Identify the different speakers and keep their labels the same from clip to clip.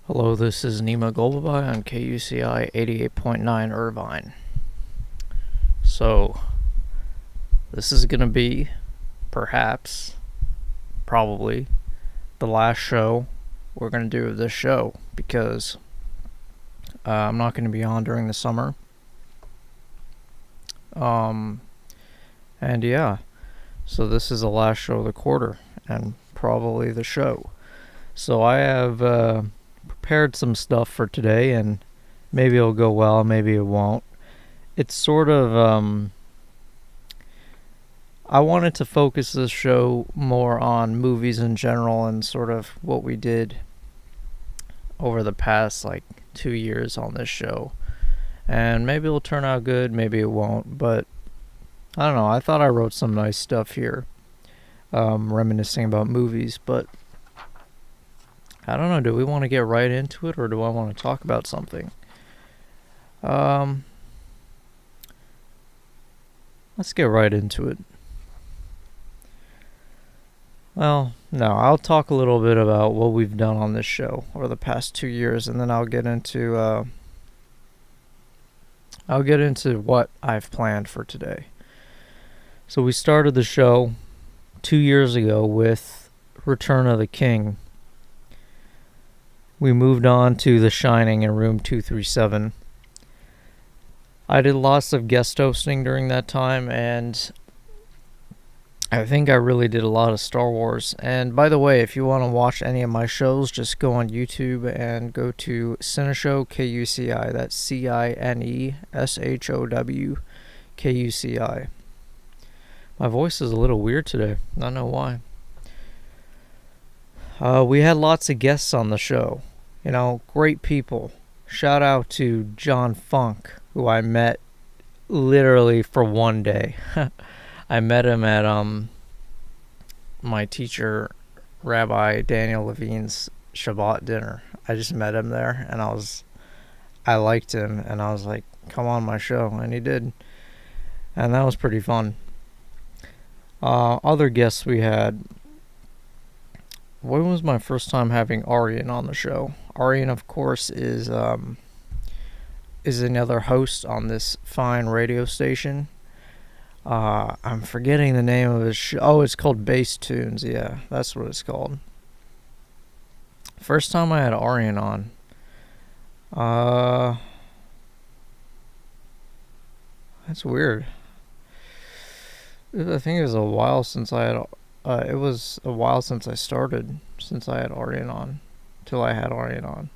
Speaker 1: Hello, this is Nima Golbabai on KUCI 88.9 Irvine. So, this is going to be, perhaps, probably, the last show we're going to do of this show because I'm not going to be on during the summer. And yeah, so this is the last show of the quarter and probably the show. So I have prepared some stuff for today, and maybe it'll go well, maybe it won't. It's sort of I wanted to focus this show more on movies in general and sort of what we did over the past 2 years on this show. And maybe it'll turn out good, maybe it won't, but I don't know. I thought I wrote some nice stuff here, reminiscing about movies, but I don't know. Do we want to get right into it, or do I want to talk about something? Let's get right into it. Well, no, I'll talk a little bit about what we've done on this show over the past 2 years, and then I'll get into what I've planned for today. So we started the show 2 years ago with Return of the King. We moved on to The Shining in room 237. I did lots of guest hosting during that time, and I think I really did a lot of Star Wars. And by the way, if you want to watch any of my shows, just go on YouTube and go to Cinéshow, KUCI. That's Cinéshow, KUCI. My voice is a little weird today. I don't know why. We had lots of guests on the show. Great people. Shout out to John Funk, who I met literally for one day. I met him at my teacher, Rabbi Daniel Levine's Shabbat dinner. I just met him there, and I liked him, and I was like, come on my show, and he did. And that was pretty fun. Other guests we had. When was my first time having Arian on the show? Arian, of course, is another host on this fine radio station. I'm forgetting the name of his show. Oh, it's called Bass Tunes. Yeah, that's what it's called. First time I had Arian on. That's weird. I think it was a while since I had. It was a while since I started, since I had Arian on, till I had Arian on.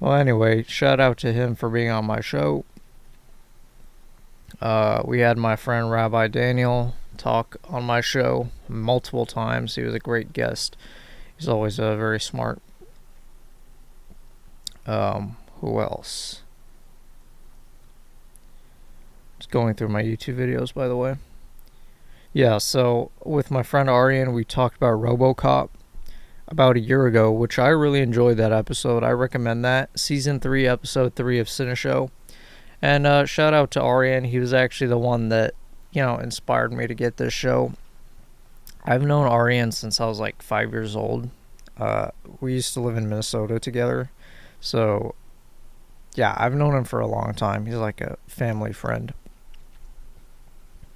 Speaker 1: Well, anyway, shout out to him for being on my show. We had my friend Rabbi Daniel talk on my show multiple times. He was a great guest. He's always very smart. Who else? Just going through my YouTube videos, by the way. Yeah, so with my friend Arian, we talked about RoboCop about a year ago, which I really enjoyed that episode. I recommend that. Season 3, Episode 3 of Cinéshow. And shout out to Arian. He was actually the one that, inspired me to get this show. I've known Arian since I was 5 years old. We used to live in Minnesota together. So, yeah, I've known him for a long time. He's like a family friend.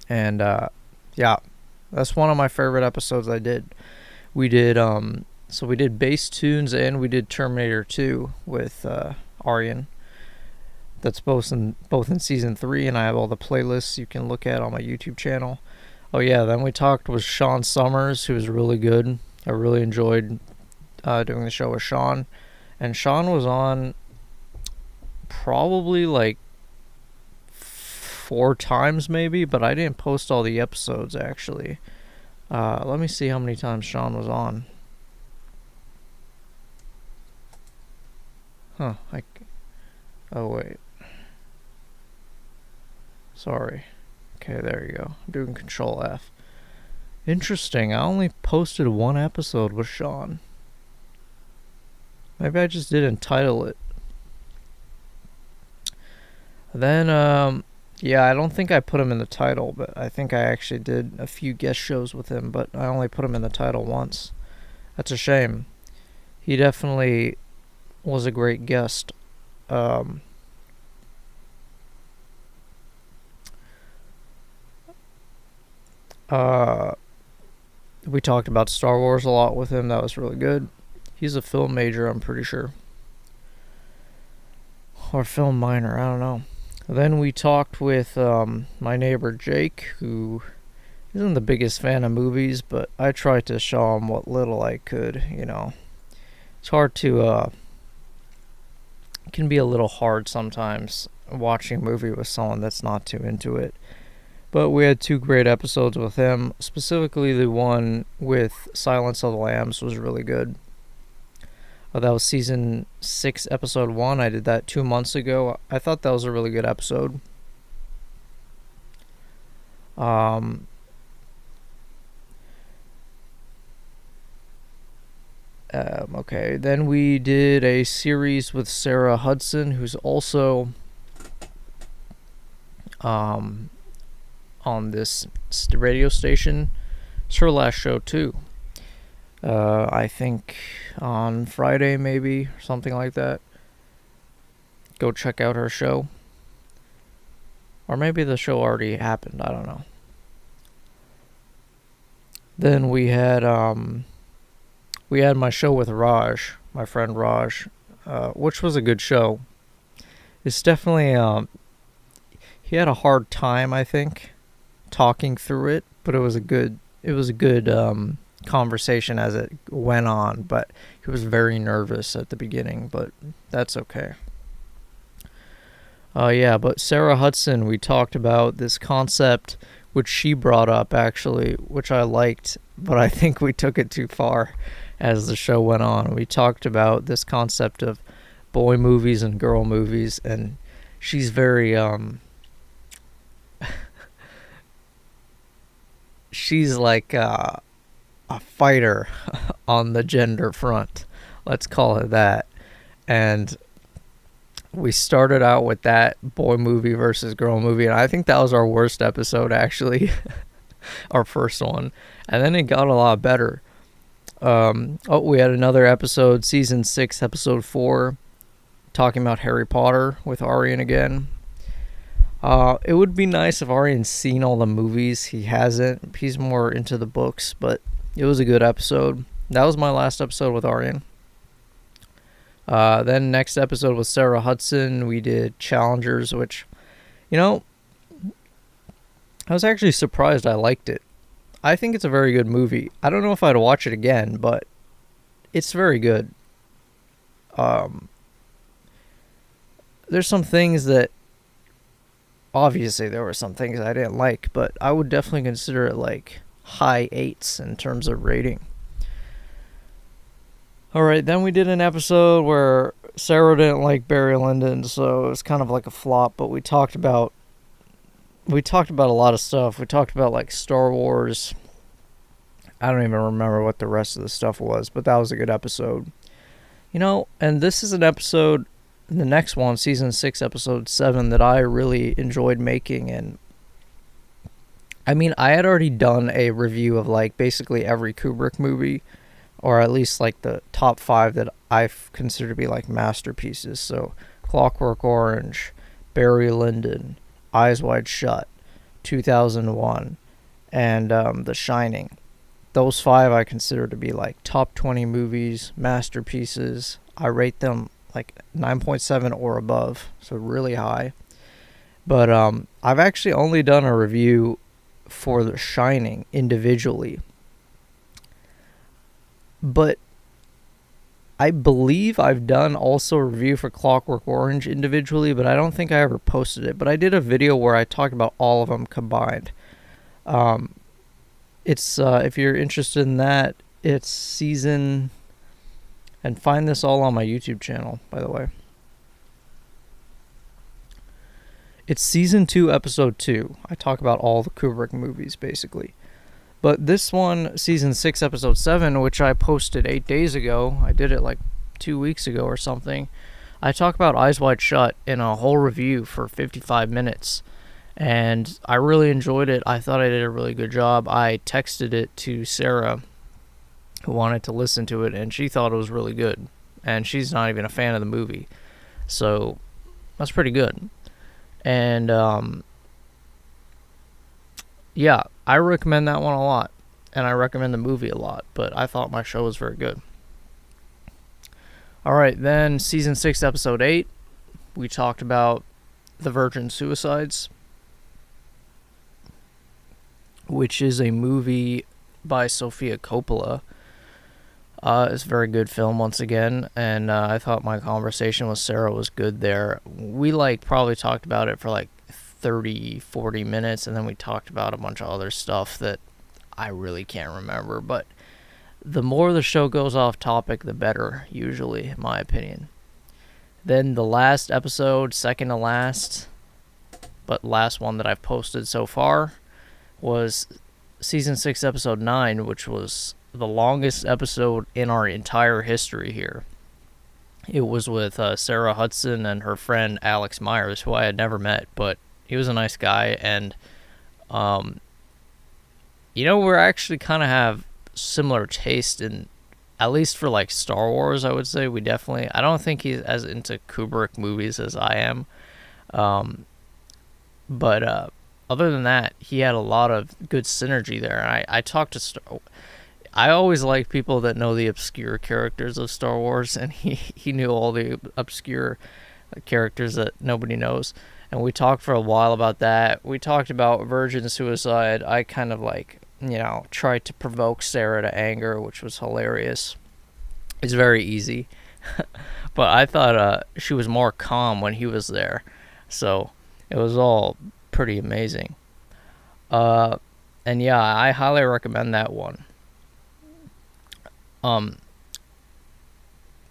Speaker 1: And, yeah, that's one of my favorite episodes I did. We did Bass Tunes and we did Terminator 2 with Arian. That's both in season 3, and I have all the playlists you can look at on my YouTube channel. Oh yeah, then we talked with Sean Summers, who was really good. I really enjoyed doing the show with Sean. And Sean was on probably 4 times maybe, but I didn't post all the episodes actually. Let me see how many times Sean was on. Oh wait. Sorry. Okay, there you go. I'm doing Control F. Interesting. I only posted 1 episode with Sean. Maybe I just didn't title it. Then, yeah, I don't think I put him in the title, but I think I actually did a few guest shows with him, but I only put him in the title once. That's a shame. He definitely was a great guest. Um, uh, we talked about Star Wars a lot with him. That was really good. He's a film major, I'm pretty sure. Or film minor, I don't know. Then we talked with my neighbor Jake, who isn't the biggest fan of movies, but I tried to show him what little I could, you know. It's hard to, it can be a little hard sometimes watching a movie with someone that's not too into it. But we had 2 great episodes with him. Specifically, the one with Silence of the Lambs was really good. That was season 6, episode 1. I did that 2 months ago. I thought that was a really good episode. Okay, then we did a series with Sarah Hudson, who's also on this radio station. It's her last show too. I think on Friday maybe, something like that. Go check out her show. Or maybe the show already happened, I don't know. Then we had my show with Raj, my friend Raj, which was a good show. It's definitely he had a hard time, I think, talking through it, but it was a good conversation as it went on, but he was very nervous at the beginning, but that's okay. But Sarah Hudson, we talked about this concept which she brought up actually, which I liked, but I think we took it too far as the show went on. We talked about this concept of boy movies and girl movies, and she's very she's like a fighter on the gender front, let's call it that. And we started out with that boy movie versus girl movie, and I think that was our worst episode actually. Our first one, and then it got a lot better. We had another episode, season 6, episode 4, talking about Harry Potter with Aryan again. It would be nice if Aryan's seen all the movies. He hasn't. He's more into the books, but it was a good episode. That was my last episode with Aryan. Then next episode with Sarah Hudson, we did Challengers, which, I was actually surprised I liked it. I think it's a very good movie. I don't know if I'd watch it again, but it's very good. There's some things that, obviously there were some things I didn't like, but I would definitely consider it like high 8s in terms of rating. Alright, then we did an episode where Sarah didn't like Barry Lyndon, so it was kind of like a flop, but we talked about a lot of stuff. We talked about like Star Wars. I don't even remember what the rest of the stuff was, but that was a good episode. And this is an episode, the next one, season 6, episode 7, that I really enjoyed making. And I mean, I had already done a review of like basically every Kubrick movie, or at least like the top 5 that I consider to be like masterpieces. So Clockwork Orange, Barry Lyndon, Eyes Wide Shut, 2001, and The Shining. Those 5 I consider to be like top 20 movies, masterpieces. I rate them like 9.7 or above, so really high. But I've actually only done a review for The Shining individually. But I believe I've done also a review for Clockwork Orange individually, but I don't think I ever posted it. But I did a video where I talked about all of them combined. It's if you're interested in that, it's season, and find this all on my YouTube channel, by the way. It's season 2, episode 2. I talk about all the Kubrick movies, basically. But this one, season 6, episode 7, which I posted 8 days ago, I did it like 2 weeks ago or something, I talk about Eyes Wide Shut in a whole review for 55 minutes. And I really enjoyed it. I thought I did a really good job. I texted it to Sarah, who wanted to listen to it, and she thought it was really good. and she's not even a fan of the movie. So that's pretty good. And yeah, I recommend that one a lot, and I recommend the movie a lot. But I thought my show was very good. All right, then season 6, episode 8, we talked about The Virgin Suicides, which is a movie by Sofia Coppola. It's a very good film once again, and I thought my conversation with Sarah was good there. We probably talked about it for 30-40 minutes, and then we talked about a bunch of other stuff that I really can't remember. But the more the show goes off topic, the better, usually, in my opinion. Then the last episode, second to last, but last one that I've posted so far, was season 6, episode 9, which was the longest episode in our entire history here. It was with Sarah Hudson and her friend Alex Myers, who I had never met, but he was a nice guy. And we're actually kind of have similar taste in, at least for Star Wars. I would say I don't think he's as into Kubrick movies as I am, but other than that, he had a lot of good synergy there. And I talked to I always like people that know the obscure characters of Star Wars, and he knew all the obscure characters that nobody knows. And we talked for a while about that. We talked about Virgin Suicide. I kind of tried to provoke Sarah to anger, which was hilarious. It's very easy. But I thought she was more calm when he was there. So it was all pretty amazing. And yeah, I highly recommend that one.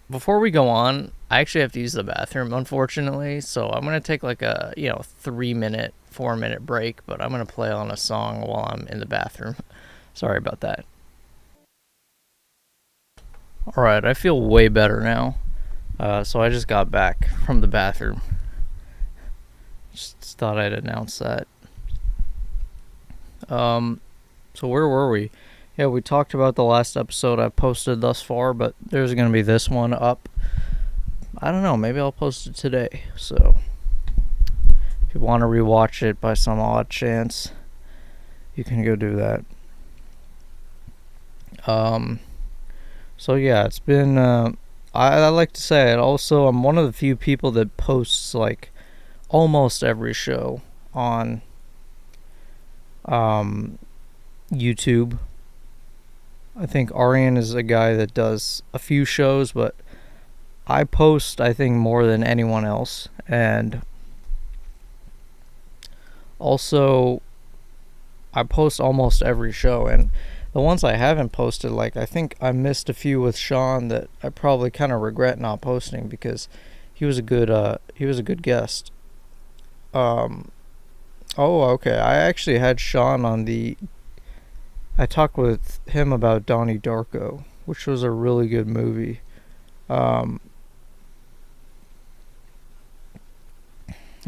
Speaker 1: Before we go on, I actually have to use the bathroom, unfortunately, so I'm going to take a 3-minute, 4-minute break, but I'm going to play on a song while I'm in the bathroom. Sorry about that. Alright, I feel way better now. So I just got back from the bathroom. Just thought I'd announce that. So where were we? Yeah, we talked about the last episode I've posted thus far, but there's going to be this one up. I don't know, maybe I'll post it today. So if you want to rewatch it by some odd chance, you can go do that. So yeah, it's been, I like to say it also, I'm one of the few people that posts almost every show on YouTube. I think Arian is a guy that does a few shows, but I post, I think, more than anyone else. And also, I post almost every show. And the ones I haven't posted, I think I missed a few with Sean that I probably kind of regret not posting because he was a good guest. Oh, okay. I actually had Sean on I talked with him about Donnie Darko, which was a really good movie. I'm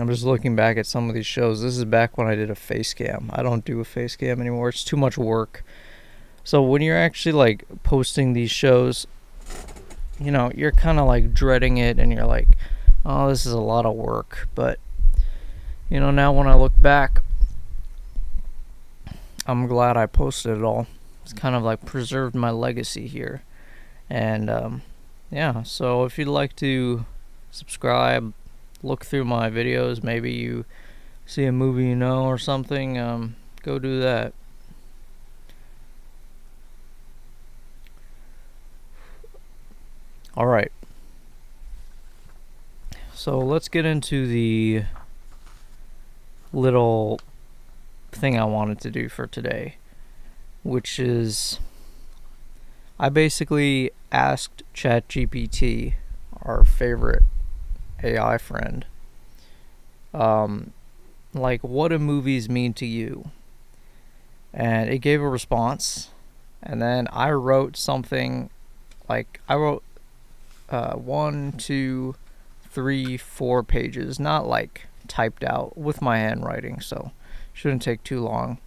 Speaker 1: just looking back at some of these shows. This is back when I did a face cam. I don't do a face cam anymore. It's too much work. So when you're actually posting these shows, you're kind of dreading it, and you're oh, this is a lot of work. But now when I look back, I'm glad I posted it all. It's kind of preserved my legacy here. And yeah, so if you'd like to subscribe, look through my videos, maybe you see a movie or something, go do that. Alright, so let's get into the little thing I wanted to do for today, which is I basically asked ChatGPT, our favorite AI friend, what do movies mean to you? And it gave a response, and then I wrote something. I wrote 1, 2, 3, 4 pages, not typed out, with my handwriting, so shouldn't take too long,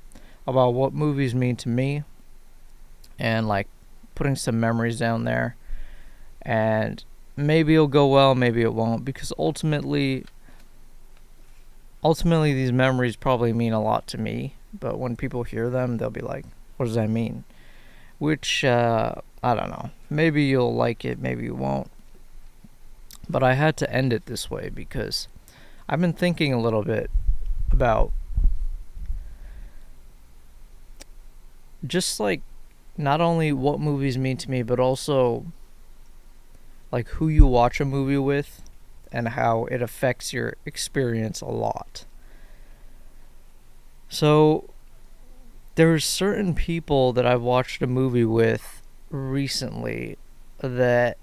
Speaker 1: about what movies mean to me, and putting some memories down there. And maybe it'll go well, maybe it won't, because ultimately these memories probably mean a lot to me, but when people hear them, they'll be like, what does that mean? Which, I don't know. Maybe you'll like it, maybe you won't. But I had to end it this way because I've been thinking a little bit about just like not only what movies mean to me, but also like who you watch a movie with and how it affects your experience a lot. So there's certain people that I've watched a movie with recently that,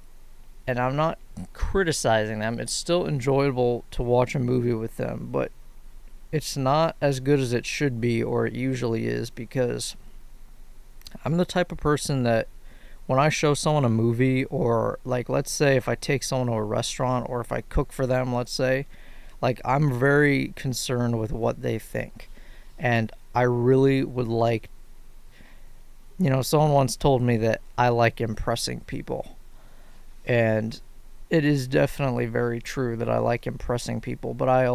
Speaker 1: and I'm not criticizing them, it's still enjoyable to watch a movie with them, but it's not as good as it should be or it usually is, because I'm the type of person that when I show someone a movie, or like let's say if I take someone to a restaurant or if I cook for them, let's say, like I'm very concerned with what they think. And I really would like, someone once told me that I like impressing people. And it is definitely very true that I like impressing people, but I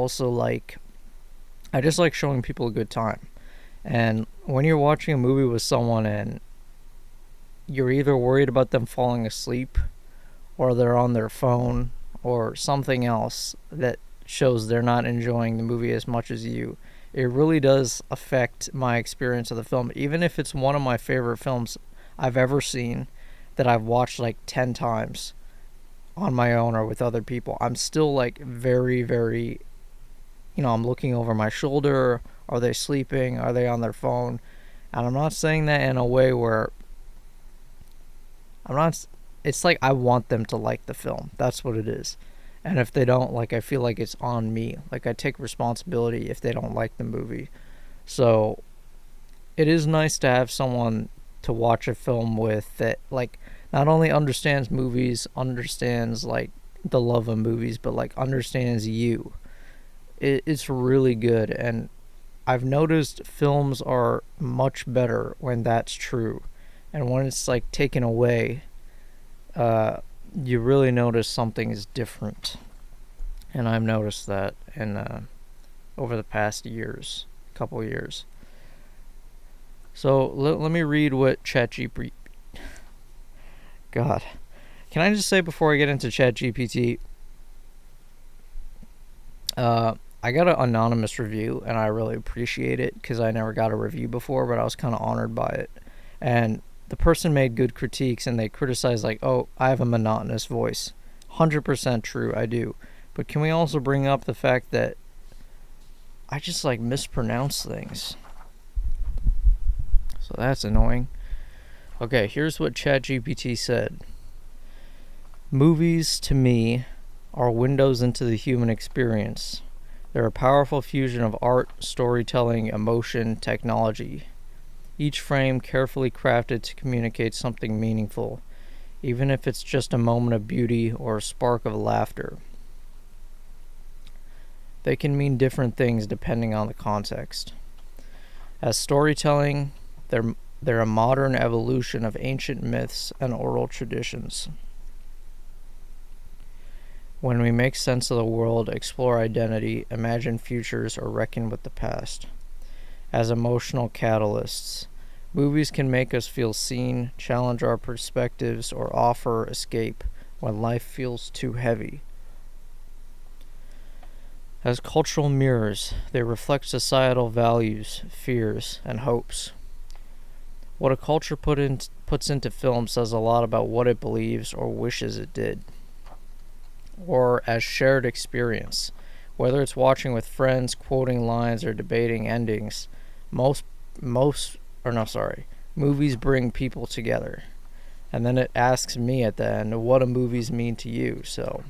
Speaker 1: just like showing people a good time. And when you're watching a movie with someone and you're either worried about them falling asleep or they're on their phone or something else that shows they're not enjoying the movie as much as you, it really does affect my experience of the film. Even if it's one of my favorite films I've ever seen that I've watched like 10 times on my own or with other people, I'm still like very, very, I'm looking over my shoulder. Are they sleeping? Are they on their phone? And I'm not saying that in a way where it's like I want them to like the film. That's what it is. And if they don't, like, I feel like it's on me. Like, I take responsibility if they don't like the movie. So it is nice to have someone to watch a film with that, like, not only understands movies, understands, like, the love of movies, but, like, understands you. It's really good. And I've noticed films are much better when that's true. And when it's, like, taken away, you really notice something is different. And I've noticed that over the past couple years. So let me read what ChatGPT... God. Can I just say before I get into ChatGPT, I got an anonymous review, and I really appreciate it because I never got a review before, but I was kind of honored by it. And the person made good critiques, and they criticized, like, oh, I have a monotonous voice. 100% true, I do. But can we also bring up the fact that I just, like, mispronounce things? So that's annoying. Okay, here's what ChatGPT said. Movies, to me, are windows into the human experience. They're a powerful fusion of art, storytelling, emotion, technology. Each frame carefully crafted to communicate something meaningful, even if it's just a moment of beauty or a spark of laughter. They can mean different things depending on the context. As storytelling, they're a modern evolution of ancient myths and oral traditions. When we make sense of the world, explore identity, imagine futures, or reckon with the past. As emotional catalysts, movies can make us feel seen, challenge our perspectives, or offer escape when life feels too heavy. As cultural mirrors, they reflect societal values, fears, and hopes. What a culture puts into film says a lot about what it believes or wishes it did. Or as shared experience, whether it's watching with friends, quoting lines, or debating endings, movies bring people together. And then it asks me at the end, what do movies mean to you? So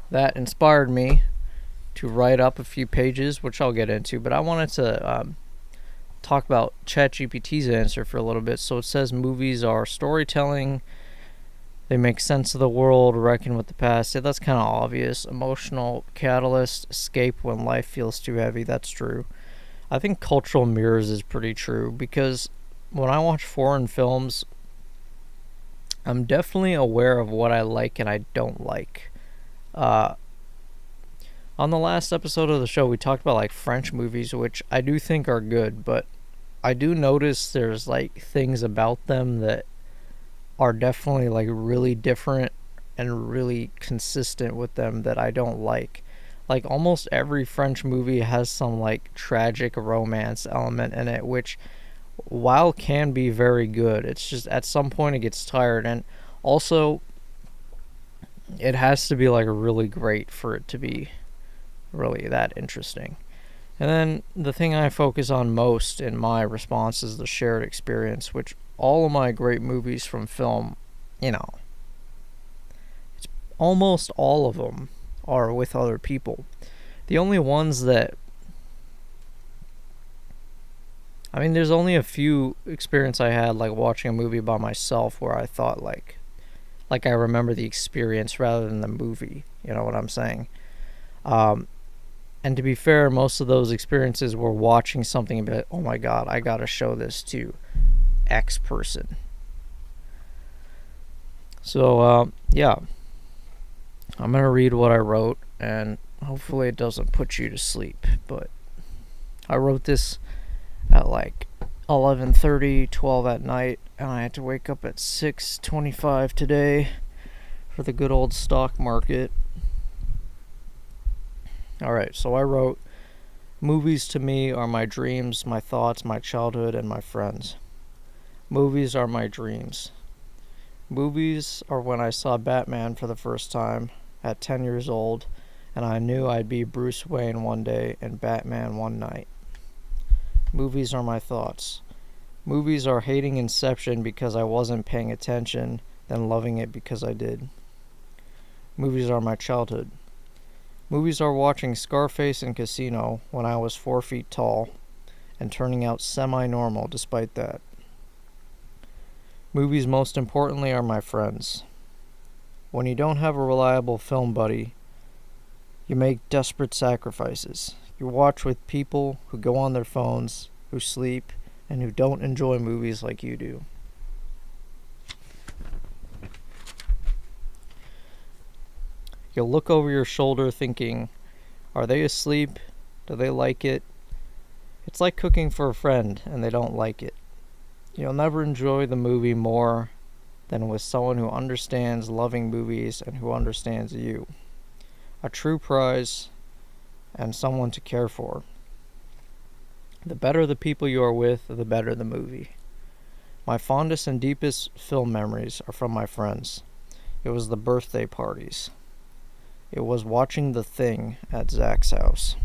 Speaker 1: that inspired me to write up a few pages, which I'll get into, but I wanted to talk about ChatGPT's answer for a little bit. So it says movies are storytelling. They make sense of the world, reckon with the past. Yeah, that's kind of obvious. Emotional catalyst, escape when life feels too heavy. That's true. I think cultural mirrors is pretty true because when I watch foreign films, I'm definitely aware of what I like and I don't like. Uh, on the last episode of the show, we talked about like French movies, which I do think are good, but I do notice there's like things about them that are definitely like really different and really consistent with them that I don't like. Like almost every French movie has some like tragic romance element in it, which while can be very good, it's just at some point it gets tired, and also it has to be like really great for it to be really that interesting. And then the thing I focus on most in my response is the shared experience, which all of my great movies from film, you know, it's almost all of them are with other people. The only ones that there's only a few experience I had like watching a movie by myself where I thought like I remember the experience rather than the movie. You know what I'm saying? Um, and to be fair, most of those experiences were watching something and be like, oh my god, I gotta show this to X person. So yeah, I'm gonna read what I wrote, and hopefully it doesn't put you to sleep. But I wrote this at like 11:30, 12 at night, and I had to wake up at 6:25 today for the good old stock market. Alright, so I wrote, movies to me are my dreams, my thoughts, my childhood, and my friends. Movies are my dreams. Movies are when I saw Batman for the first time at 10 years old, and I knew I'd be Bruce Wayne one day and Batman one night. Movies are my thoughts. Movies are hating Inception because I wasn't paying attention, then loving it because I did. Movies are my childhood. Movies are watching Scarface and Casino when I was 4 feet tall and turning out semi-normal despite that. Movies, most importantly, are my friends. When you don't have a reliable film buddy, you make desperate sacrifices. You watch with people who go on their phones, who sleep, and who don't enjoy movies like you do. You'll look over your shoulder thinking, are they asleep? Do they like it? It's like cooking for a friend and they don't like it. You'll never enjoy the movie more than with someone who understands loving movies and who understands you. A true prize and someone to care for. The better the people you are with, the better the movie. My fondest and deepest film memories are from my friends. It was the birthday parties. It was watching The Thing at Zach's house.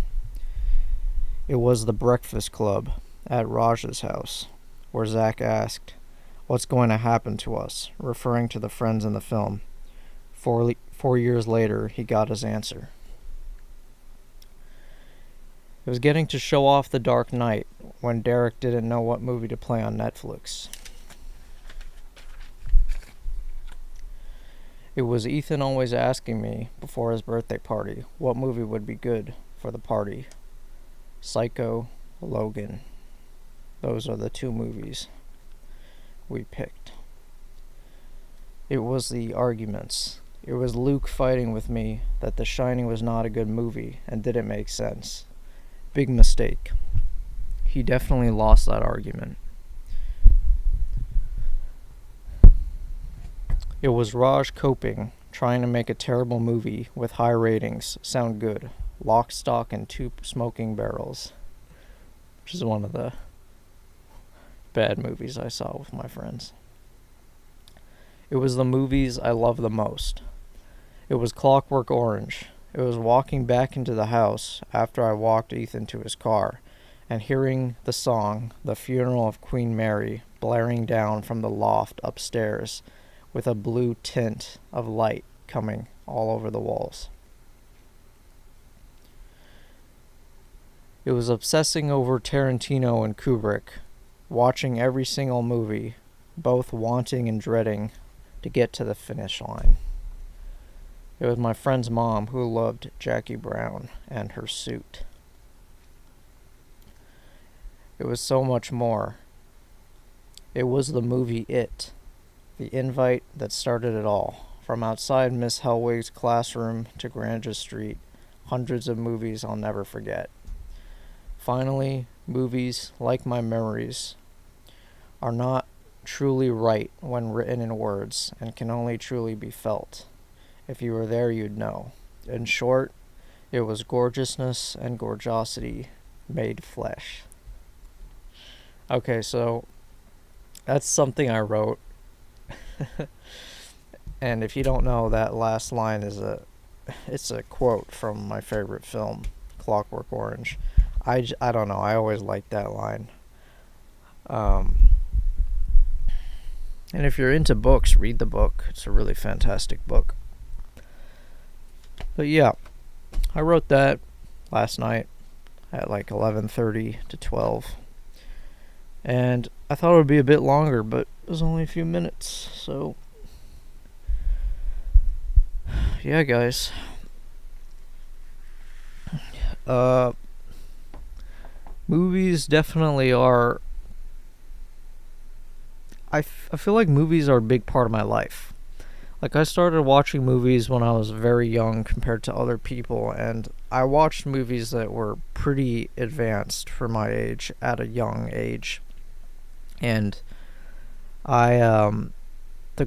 Speaker 1: It was the breakfast club at Raj's house, where Zach asked, "What's going to happen to us?" referring to the friends in the film. 4 years later, he got his answer. It was getting to show off The Dark Knight when Derek didn't know what movie to play on Netflix. It was Ethan always asking me before his birthday party what movie would be good for the party. Psycho, Logan. Those are the two movies we picked. It was the arguments. It was Luke fighting with me that The Shining was not a good movie and didn't make sense. Big mistake. He definitely lost that argument. It was Raj coping, trying to make a terrible movie with high ratings sound good. Lock, Stock, and Two Smoking Barrels, which is one of the bad movies I saw with my friends. It was the movies I love the most. It was Clockwork Orange. It was walking back into the house after I walked Ethan to his car and hearing the song, The Funeral of Queen Mary, blaring down from the loft upstairs with a blue tint of light coming all over the walls. It was obsessing over Tarantino and Kubrick, watching every single movie, both wanting and dreading to get to the finish line. It was my friend's mom who loved Jackie Brown and her suit. It was so much more. It was the movie It. The invite that started it all. From outside Miss Hellwig's classroom to Grandeur Street, hundreds of movies I'll never forget. Finally, movies, like my memories, are not truly right when written in words and can only truly be felt. If you were there, you'd know. In short, it was gorgeousness and gorgeosity made flesh. Okay, so that's something I wrote. And if you don't know, that last line it's a quote from my favorite film, Clockwork Orange. I don't know, I always liked that line. And if you're into books, read the book. It's a really fantastic book. But yeah, I wrote that last night at like 11:30 to 12. And I thought it would be a bit longer, but it was only a few minutes. So yeah, guys. Movies definitely are. I feel like movies are a big part of my life. Like, I started watching movies when I was very young compared to other people, and I watched movies that were pretty advanced for my age at a young age. And the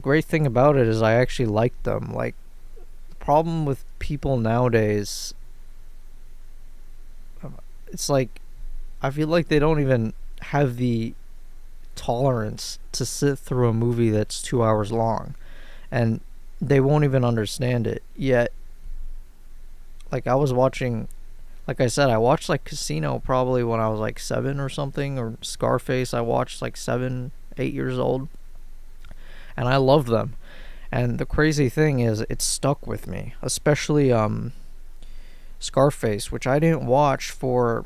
Speaker 1: great thing about it is I actually liked them. Like, the problem with people nowadays, it's like, I feel like they don't even have the tolerance to sit through a movie that's 2 hours long, and they won't even understand it. Yet, like, I was watching, like I said, I watched like Casino probably when I was like 7 or something, or Scarface I watched like 7, 8 years old, and I loved them. And the crazy thing is, it stuck with me, especially Scarface, which I didn't watch for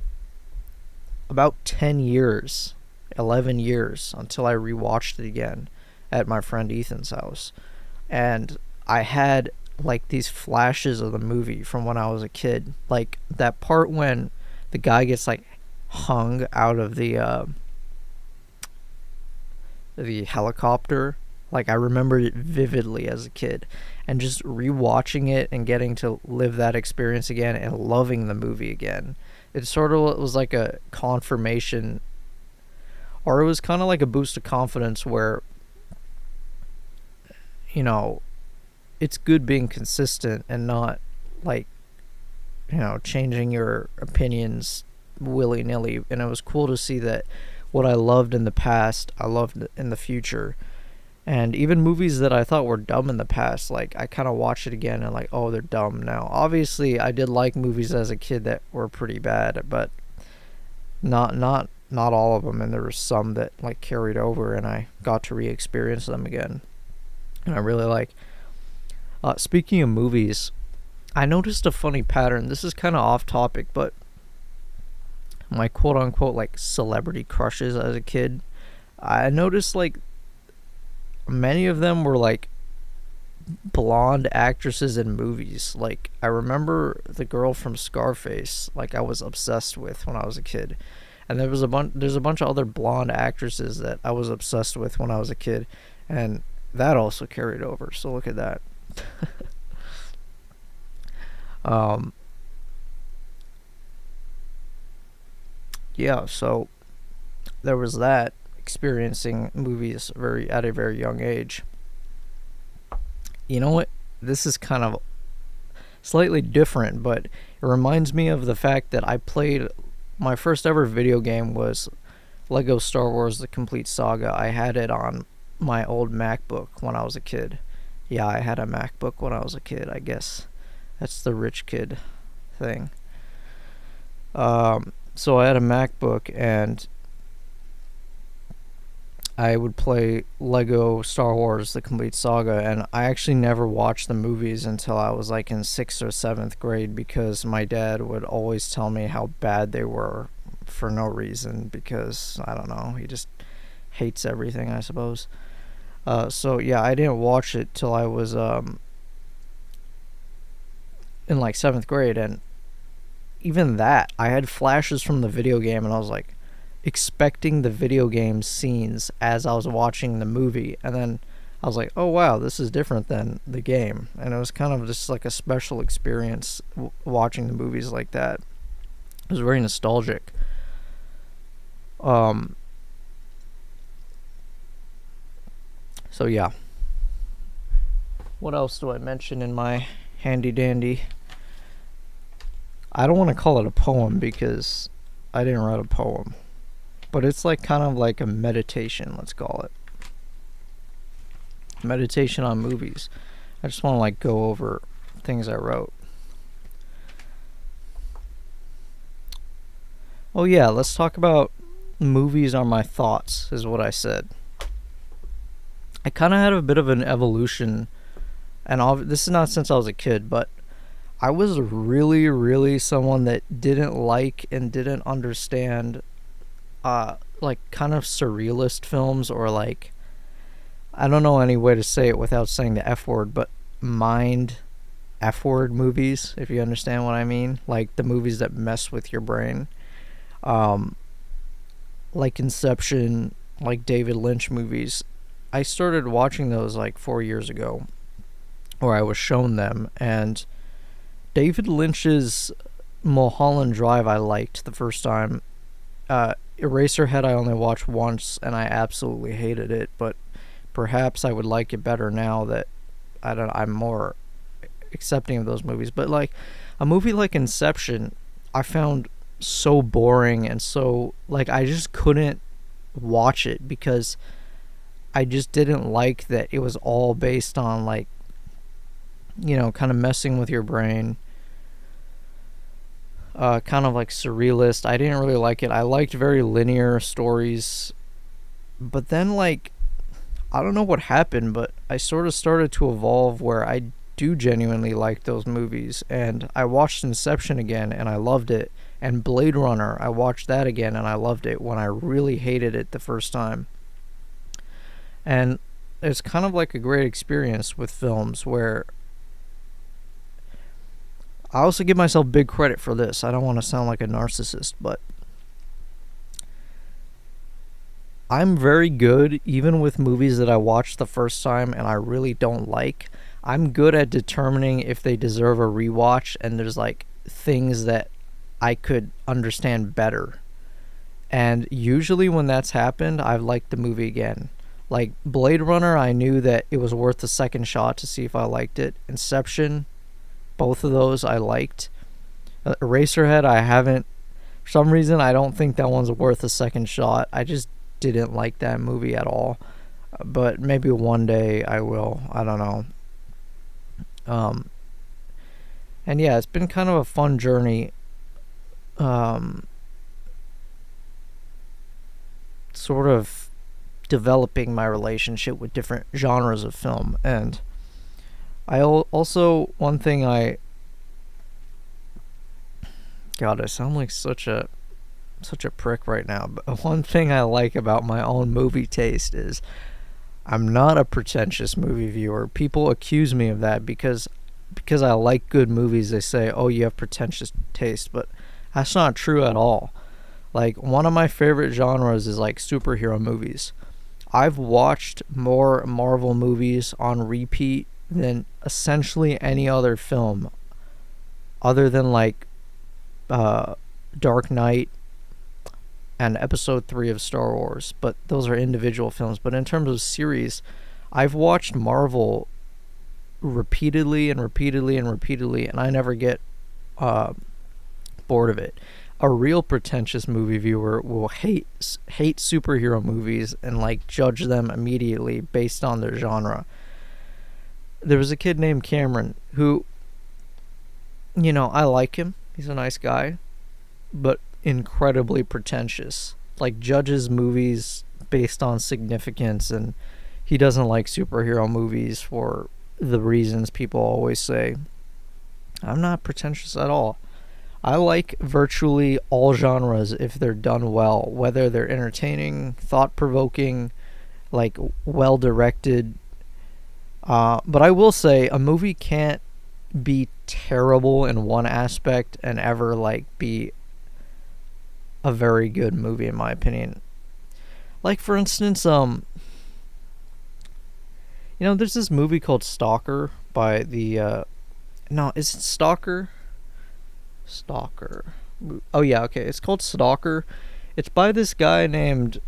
Speaker 1: about 10 years, 11 years, until I rewatched it again at my friend Ethan's house. And I had like these flashes of the movie from when I was a kid. Like that part when the guy gets like hung out of the helicopter. Like, I remember it vividly as a kid, and just rewatching it and getting to live that experience again and loving the movie again. It sort of was like a confirmation, or it was kind of like a boost of confidence where, you know, it's good being consistent and not like, you know, changing your opinions willy-nilly. And it was cool to see that what I loved in the past, I loved in the future. And even movies that I thought were dumb in the past, like, I kind of watch it again and like, oh, they're dumb now. Obviously, I did like movies as a kid that were pretty bad, but not all of them. And there were some that like carried over, and I got to re-experience them again. And I really like. Speaking of movies, I noticed a funny pattern. This is kind of off topic, but my quote unquote like celebrity crushes as a kid, I noticed like many of them were like blonde actresses in movies. Like, I remember the girl from Scarface, like, I was obsessed with when I was a kid. And there's a bunch of other blonde actresses that I was obsessed with when I was a kid, and that also carried over. So look at that. Yeah, so there was that, experiencing movies at a very young age. You know what? This is kind of slightly different, but it reminds me of the fact that I played my first ever video game was Lego Star Wars: The Complete Saga. I had it on my old MacBook when I was a kid. Yeah, I had a MacBook when I was a kid. I guess that's the rich kid thing. So I had a MacBook, and I would play Lego Star Wars: The Complete Saga, and I actually never watched the movies until I was like in 6th or 7th grade, because my dad would always tell me how bad they were for no reason, because, I don't know, he just hates everything, I suppose. So yeah, I didn't watch it till I was in like 7th grade, and even that, I had flashes from the video game, and I was like, expecting the video game scenes as I was watching the movie, and then I was like, oh wow, this is different than the game, and it was kind of just like a special experience watching the movies like that. It was very nostalgic. Um, so yeah. What else do I mention in my handy dandy? I don't want to call it a poem because I didn't write a poem, but it's like kind of like a meditation, let's call it. Meditation on movies. I just want to like go over things I wrote. Oh yeah, let's talk about movies are my thoughts, is what I said. I kind of had a bit of an evolution, and this is not since I was a kid, but I was really, really someone that didn't like and didn't understand, like kind of surrealist films, or like, I don't know any way to say it without saying the F word, but mind F word movies, if you understand what I mean. Like the movies that mess with your brain. Like Inception, like David Lynch movies. I started watching those like 4 years ago, or I was shown them, and David Lynch's Mulholland Drive I liked the first time. Eraserhead I only watched once, and I absolutely hated it, but perhaps I would like it better now that I'm more accepting of those movies. But like a movie like Inception, I found so boring, and so like I just couldn't watch it because I just didn't like that it was all based on like, you know, kind of messing with your brain. Kind of like surrealist. I didn't really like it. I liked very linear stories, but then like I don't know what happened, but I sort of started to evolve where I do genuinely like those movies. And I watched Inception again and I loved it. And Blade Runner, I watched that again and I loved it when I really hated it the first time. And it's kind of like a great experience with films where I also give myself big credit for this. I don't want to sound like a narcissist, but I'm very good, even with movies that I watched the first time and I really don't like. I'm good at determining if they deserve a rewatch, and there's like things that I could understand better. And usually when that's happened, I've liked the movie again. Like Blade Runner, I knew that it was worth a second shot to see if I liked it. Inception, both of those I liked. Eraserhead, I haven't. For some reason, I don't think that one's worth a second shot. I just didn't like that movie at all. But maybe one day I will. I don't know. And yeah, it's been kind of a fun journey. Sort of developing my relationship with different genres of film. And I also, one thing God, I sound like such a prick right now, but one thing I like about my own movie taste is I'm not a pretentious movie viewer. People accuse me of that because I like good movies. They say, "Oh, you have pretentious taste," but that's not true at all. Like one of my favorite genres is like superhero movies. I've watched more Marvel movies on repeat than essentially any other film, other than like Dark Knight and Episode 3 of Star Wars, but those are individual films. But in terms of series, I've watched Marvel repeatedly and repeatedly and repeatedly, and I never get bored of it. A real pretentious movie viewer will hate superhero movies and like judge them immediately based on their genre. There was a kid named Cameron who, you know, I like him. He's a nice guy, but incredibly pretentious. Like judges movies based on significance, and he doesn't like superhero movies for the reasons people always say. I'm not pretentious at all. I like virtually all genres if they're done well, whether they're entertaining, thought-provoking, like well-directed. But I will say a movie can't be terrible in one aspect and ever like be a very good movie, in my opinion. Like for instance, There's this movie called Stalker by the no, is it Stalker? Stalker. Oh yeah, okay. It's called Stalker. It's by this guy named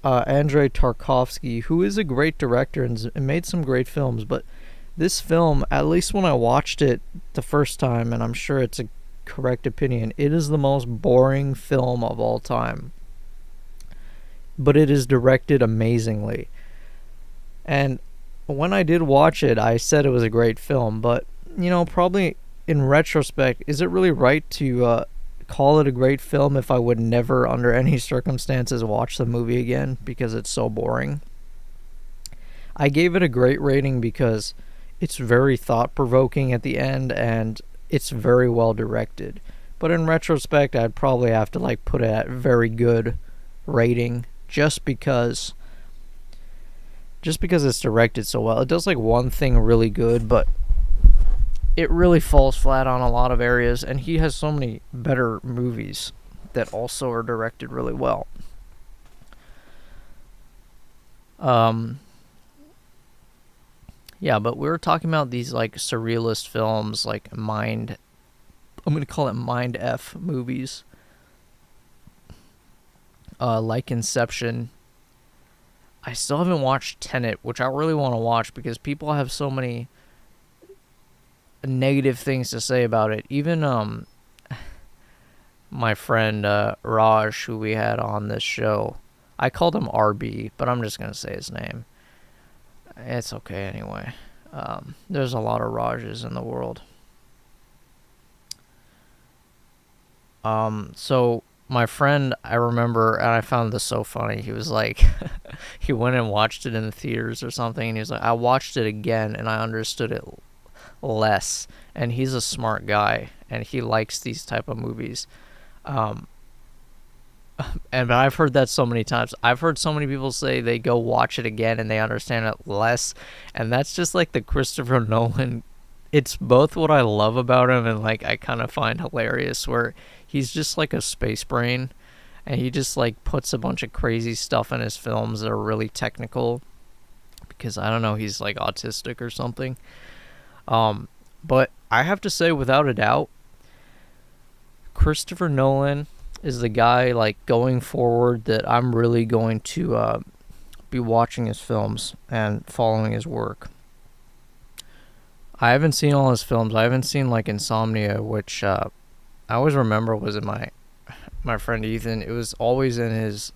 Speaker 1: Andrei Tarkovsky, who is a great director and made some great films. But this film, at least when I watched it the first time, and I'm sure it's a correct opinion, it is the most boring film of all time. But it is directed amazingly. And when I did watch it, I said it was a great film. But, probably in retrospect, is it really right to call it a great film if I would never, under any circumstances, watch the movie again because it's so boring? I gave it a great rating because it's very thought-provoking at the end and it's very well directed. But in retrospect, I'd probably have to put it at very good rating just because it's directed so well. It does one thing really good, but it really falls flat on a lot of areas, and he has so many better movies that also are directed really well. Yeah, but we were talking about these surrealist films, I'm gonna call it Mind F movies, like Inception. I still haven't watched Tenet, which I really want to watch because people have so many negative things to say about it. Even my friend Raj, who we had on this show, I called him RB, but I'm just gonna say his name. It's okay anyway. There's a lot of Rajes in the world. So my friend, I remember, and I found this so funny. He was like, he went and watched it in the theaters or something, and he was like, I watched it again, and I understood it less. And he's a smart guy, and he likes these type of movies. But I've heard that so many times. I've heard so many people say they go watch it again and they understand it less, and that's just the Christopher Nolan. It's both what I love about him and I kind of find hilarious, where he's just a space brain, and he just puts a bunch of crazy stuff in his films that are really technical, because I don't know, he's autistic or something. But I have to say, without a doubt, Christopher Nolan is the guy going forward that I'm really going to be watching his films and following his work. I haven't seen all his films. I haven't seen Insomnia, which I always remember was in my friend Ethan. It was always in his,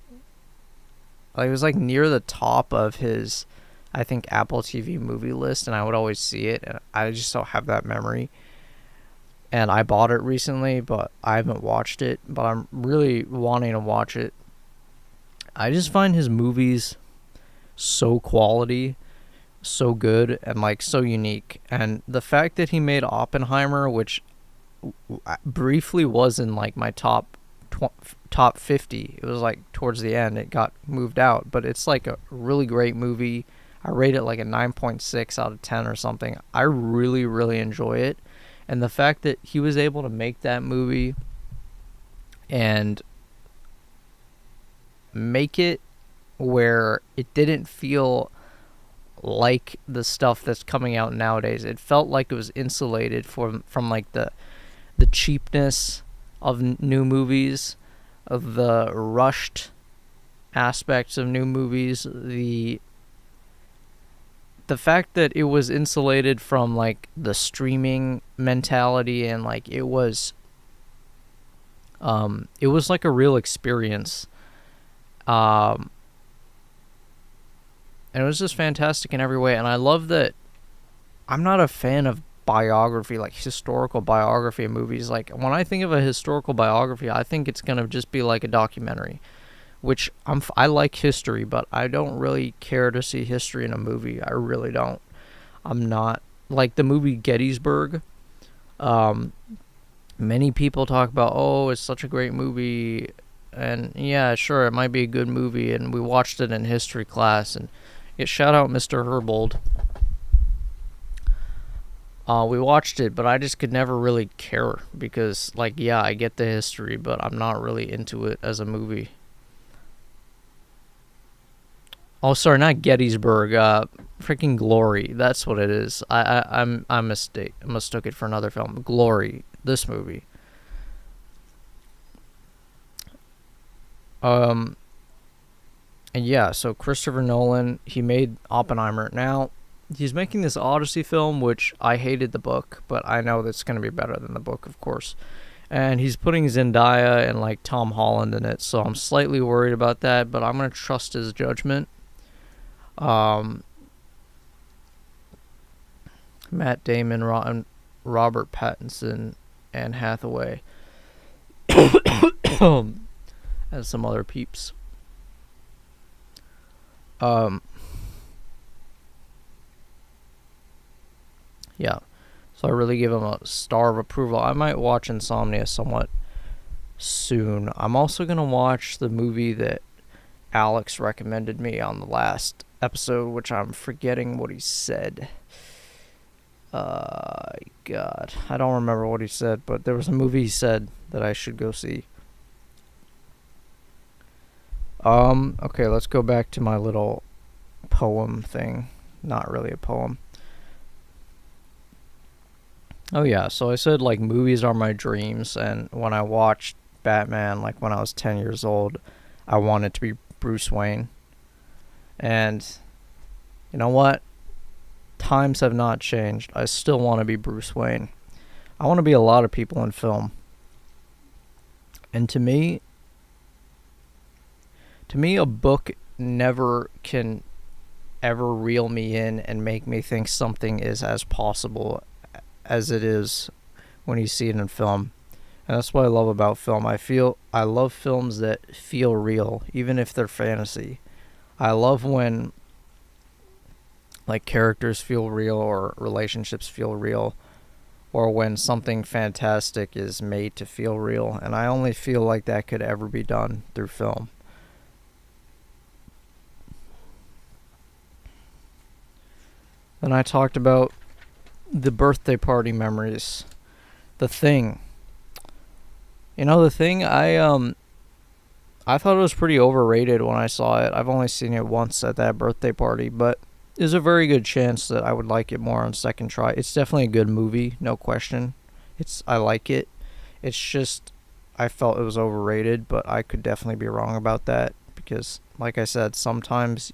Speaker 1: it was near the top of his, I think, Apple TV movie list, and I would always see it, and I just don't have that memory. And I bought it recently, but I haven't watched it, but I'm really wanting to watch it. I just find his movies so quality, so good, and so unique. And the fact that he made Oppenheimer, which briefly was in my top 50. It was towards the end it got moved out, but it's a really great movie. I rate it a 9.6 out of 10 or something. I really, really enjoy it. And the fact that he was able to make that movie and make it where it didn't feel like the stuff that's coming out nowadays. It felt like it was insulated from the cheapness of new movies, of the rushed aspects of new movies, the fact that it was insulated from the streaming mentality, and it was a real experience. And it was just fantastic in every way. And I love that I'm not a fan of biography, historical biography movies. When I think of a historical biography, I think it's gonna just be a documentary, which I like history, but I don't really care to see history in a movie. I really don't. I'm not the movie Gettysburg. Many people talk about, oh, it's such a great movie, and yeah, sure, it might be a good movie, and we watched it in history class, and shout out Mr. Herbold. We watched it, but I just could never really care because, yeah, I get the history, but I'm not really into it as a movie. Oh, sorry, not Gettysburg. Freaking Glory. That's what it is. I mistook it for another film. Glory. This movie. Um, and yeah, so Christopher Nolan, he made Oppenheimer. Now, he's making this Odyssey film, which I hated the book, but I know that's going to be better than the book, of course. And he's putting Zendaya and like Tom Holland in it, so I'm slightly worried about that, but I'm going to trust his judgment. Matt Damon, Robert Pattinson, Anne Hathaway, and some other peeps. Yeah, so I really give him a star of approval. I might watch Insomnia somewhat soon. I'm also gonna watch the movie that Alex recommended me on the last episode, which I'm forgetting what he said. God, I don't remember what he said, but there was a movie he said that I should go see. Okay, let's go back to my little poem thing. Not really a poem. Oh yeah, so I said like movies are my dreams, and when I watched Batman, like when I was 10 years old, I wanted to be Bruce Wayne. And you know what? Times have not changed. I still want to be Bruce Wayne. I want to be a lot of people in film. And to me, a book never can ever reel me in and make me think something is as possible as it is when you see it in film. And that's what I love about film. I love films that feel real, even if they're fantasy. I love when like characters feel real or relationships feel real, or when something fantastic is made to feel real. And I only feel like that could ever be done through film. Then I talked about the birthday party memories. The Thing. You know, The Thing, I thought it was pretty overrated when I saw it. I've only seen it once at that birthday party, but there's a very good chance that I would like it more on second try. It's definitely a good movie, no question. I like it. It's just I felt it was overrated, but I could definitely be wrong about that because like I said, sometimes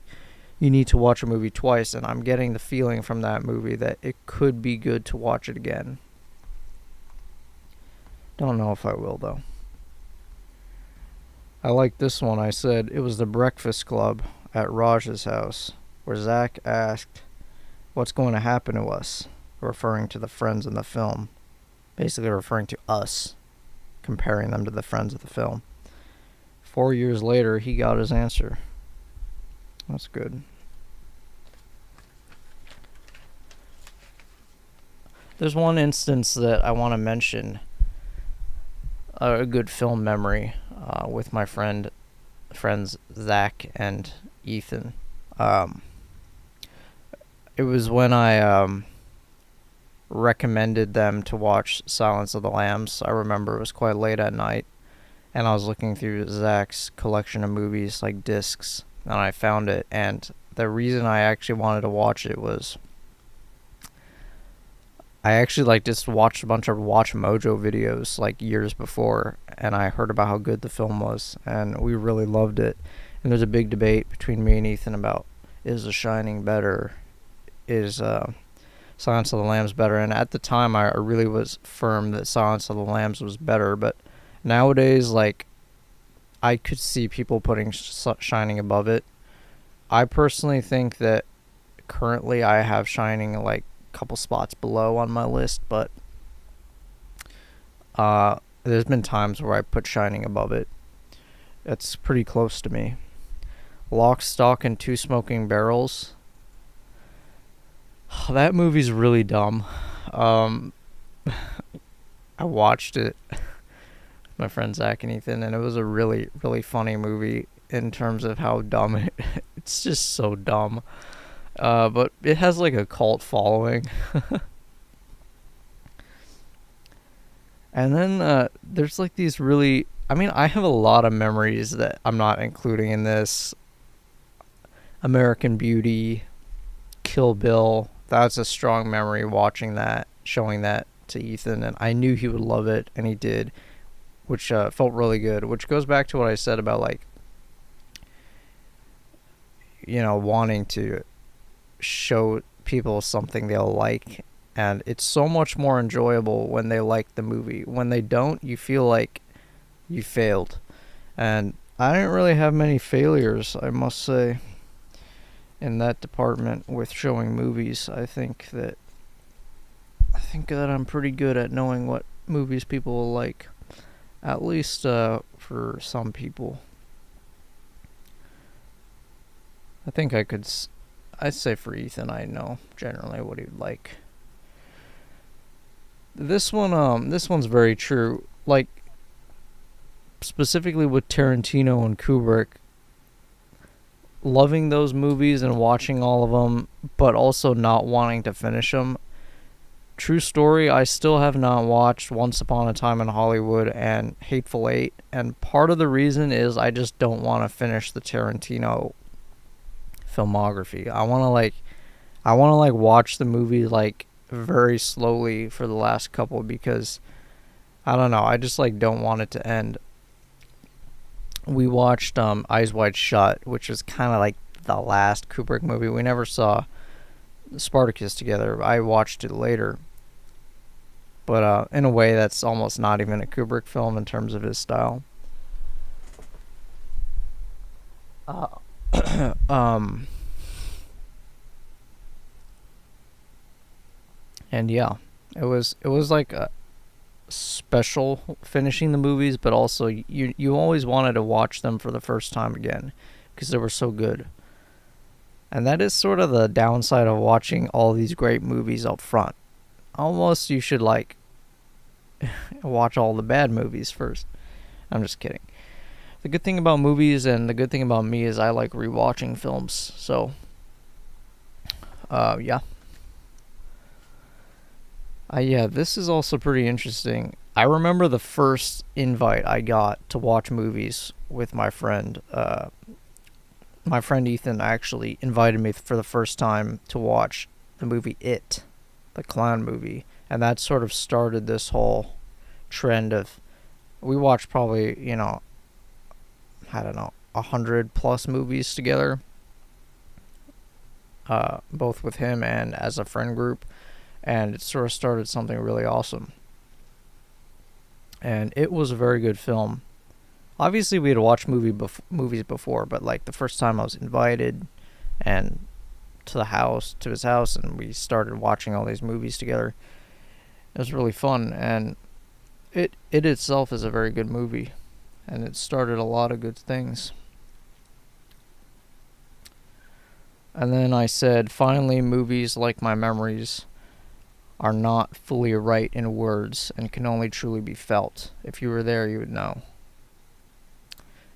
Speaker 1: you need to watch a movie twice, and I'm getting the feeling from that movie that it could be good to watch it again. Don't know if I will, though. I like this one. I said it was the Breakfast Club at Raj's house, where Zach asked, "What's going to happen to us?" referring to the friends in the film. Basically referring to us, comparing them to the friends of the film. 4 years later, he got his answer. That's good. There's one instance that I want to mention, a good film memory with my friends Zach and Ethan. It was when I recommended them to watch Silence of the Lambs. I remember it was quite late at night, and I was looking through Zach's collection of movies, like discs, and I found it. And the reason I actually wanted to watch it was I actually like just watched a bunch of Watch Mojo videos like years before, and I heard about how good the film was, and we really loved it. And there's a big debate between me and Ethan about, is The Shining better? Is Silence of the Lambs better? And at the time, I really was firm that Silence of the Lambs was better, but nowadays, like, I could see people putting Shining above it. I personally think that currently I have Shining like couple spots below on my list, but there's been times where I put Shining above it. It's pretty close to me. Lock, Stock, and Two Smoking Barrels. That movie's really dumb. I watched it with my friend Zach and Ethan, and it was a really, really funny movie in terms of how dumb it's just so dumb. But it has like a cult following. And then there's like these really, I mean, I have a lot of memories that I'm not including in this. American Beauty, Kill Bill. That's a strong memory watching that, showing that to Ethan, and I knew he would love it, and he did, which felt really good. Which goes back to what I said about, like, wanting to show people something they'll like, and it's so much more enjoyable when they like the movie. When they don't, you feel like you failed, and I didn't really have many failures, I must say, in that department with showing movies. I think that I'm pretty good at knowing what movies people will like, at least for some people. I think I'd say for Ethan, I know generally what he'd like. This one's very true. Like, specifically with Tarantino and Kubrick, loving those movies and watching all of them, but also not wanting to finish them. True story, I still have not watched Once Upon a Time in Hollywood and Hateful Eight, and part of the reason is I just don't want to finish the Tarantino filmography. I want to watch the movie like very slowly for the last couple, because I don't know, I just don't want it to end. We watched Eyes Wide Shut, which was kind of like the last Kubrick movie. We never saw Spartacus together. I watched it later. But in a way, that's almost not even a Kubrick film in terms of his style. And yeah, it was like a special finishing the movies, but also you always wanted to watch them for the first time again because they were so good. And that is sort of the downside of watching all these great movies up front. Almost you should watch all the bad movies first. I'm just kidding. The good thing about movies and the good thing about me is I like rewatching films. So yeah. Yeah, this is also pretty interesting. I remember the first invite I got to watch movies with my friend. My friend Ethan actually invited me for the first time to watch the movie It, the clown movie. And that sort of started this whole trend of, we watched probably, I don't know, 100+ movies together. Both with him and as a friend group. And it sort of started something really awesome. And it was a very good film. Obviously, we had watched movies before, but the first time I was invited and to his house, and we started watching all these movies together. It was really fun, and it itself is a very good movie, and it started a lot of good things. And then I said, finally, movies like my memories are not fully right in words and can only truly be felt. If you were there, you would know.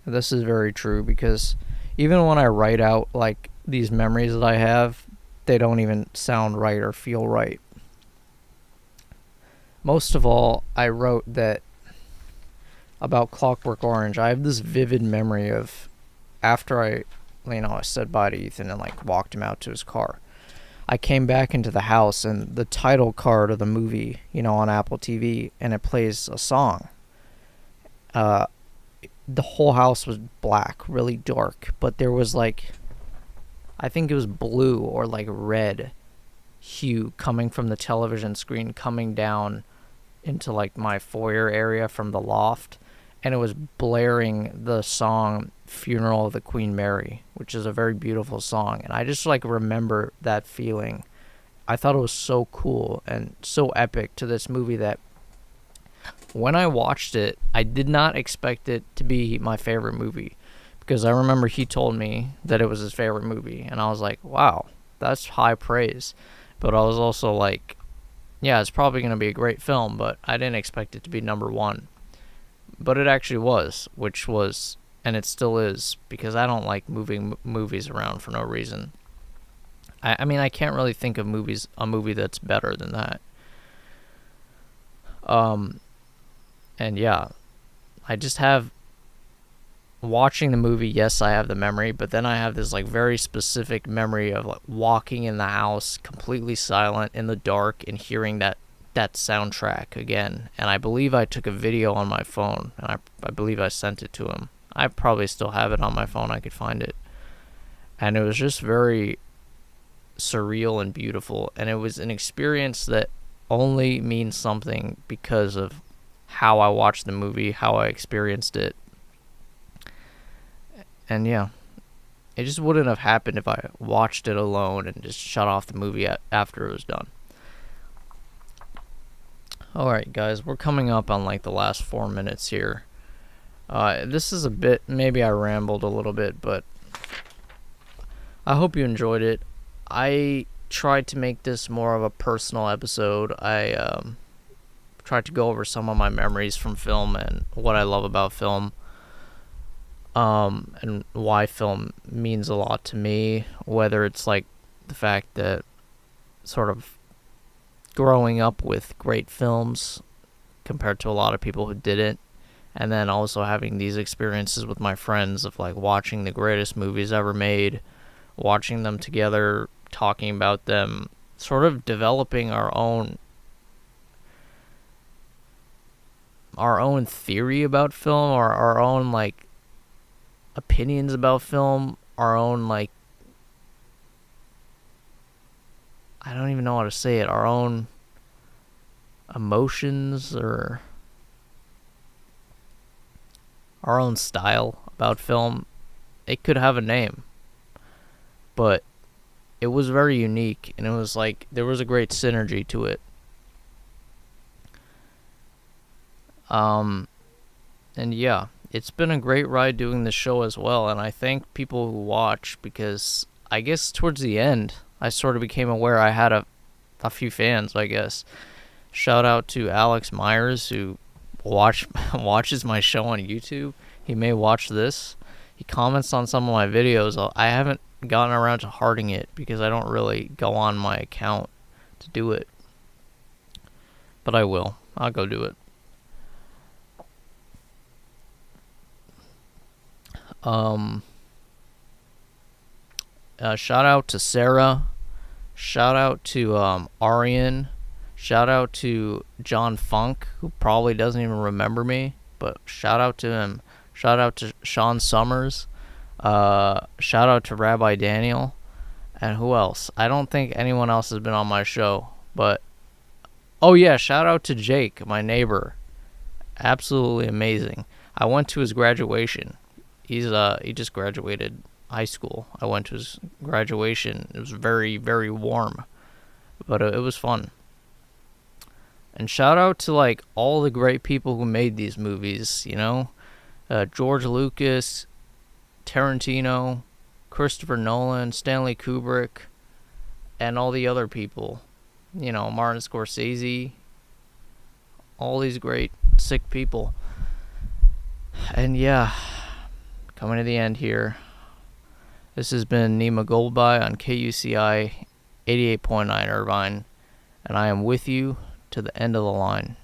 Speaker 1: This is very true, because even when I write out these memories that I have, they don't even sound right or feel right. Most of all, I wrote that about Clockwork Orange. I have this vivid memory of after I said bye to Ethan and walked him out to his car. I came back into the house, and the title card of the movie, on Apple TV, and it plays a song. The whole house was black, really dark, but there was I think it was blue or red hue coming from the television screen, coming down into my foyer area from the loft, and it was blaring the song Funeral of the Queen Mary, which is a very beautiful song. And I just remember that feeling. I thought it was so cool and so epic to this movie that when I watched it, I did not expect it to be my favorite movie, because I remember he told me that it was his favorite movie, and I was like, wow, that's high praise. But I was also yeah, it's probably going to be a great film, but I didn't expect it to be number one. But it actually was, which was, and it still is, because I don't like moving movies around for no reason. I mean, I can't really think of a movie that's better than that. And yeah, I just have watching the movie, yes, I have the memory, but then I have this like very specific memory of like walking in the house completely silent in the dark and hearing that soundtrack again. And I believe I took a video on my phone, and I believe I sent it to him. I probably still have it on my phone. I could find it. And it was just very surreal and beautiful, and it was an experience that only means something because of how I watched the movie, how I experienced it. And yeah, it just wouldn't have happened if I watched it alone and just shut off the movie after it was done. Alright, guys, we're coming up on like the last 4 minutes here. This is a bit, maybe I rambled a little bit, but I hope you enjoyed it. I tried to make this more of a personal episode. I tried to go over some of my memories from film and what I love about film. And why film means a lot to me, whether it's like the fact that sort of growing up with great films compared to a lot of people who didn't, and then also having these experiences with my friends of like watching the greatest movies ever made, watching them together, talking about them, sort of developing our own theory about film, or our own like opinions about film, our own like, I don't even know how to say it, our own emotions or our own style about film. It could have a name, but it was very unique, and it was like there was a great synergy to it. And yeah, it's been a great ride doing this show as well, and I thank people who watch, because I guess towards the end I sort of became aware I had a few fans, I guess. Shout out to Alex Myers, who watches my show on YouTube. He may watch this. He comments on some of my videos. I haven't gotten around to hearting it because I don't really go on my account to do it, but I will. I'll go do it. Shout out to Sarah. Shout out to Arian. Shout out to John Funk, who probably doesn't even remember me, but shout out to him. Shout out to Sean Summers. Shout out to Rabbi Daniel. And who else? I don't think anyone else has been on my show, but oh yeah, shout out to Jake, my neighbor. Absolutely amazing. I went to his graduation. He just graduated high school. I went to his graduation. It was very, very warm, but it was fun. And shout out to like all the great people who made these movies, you know? George Lucas, Tarantino, Christopher Nolan, Stanley Kubrick, and all the other people. You know, Martin Scorsese, all these great, sick people. And yeah, coming to the end here. This has been Nima Goldby on KUCI 88.9 Irvine, and I am with you to the end of the line.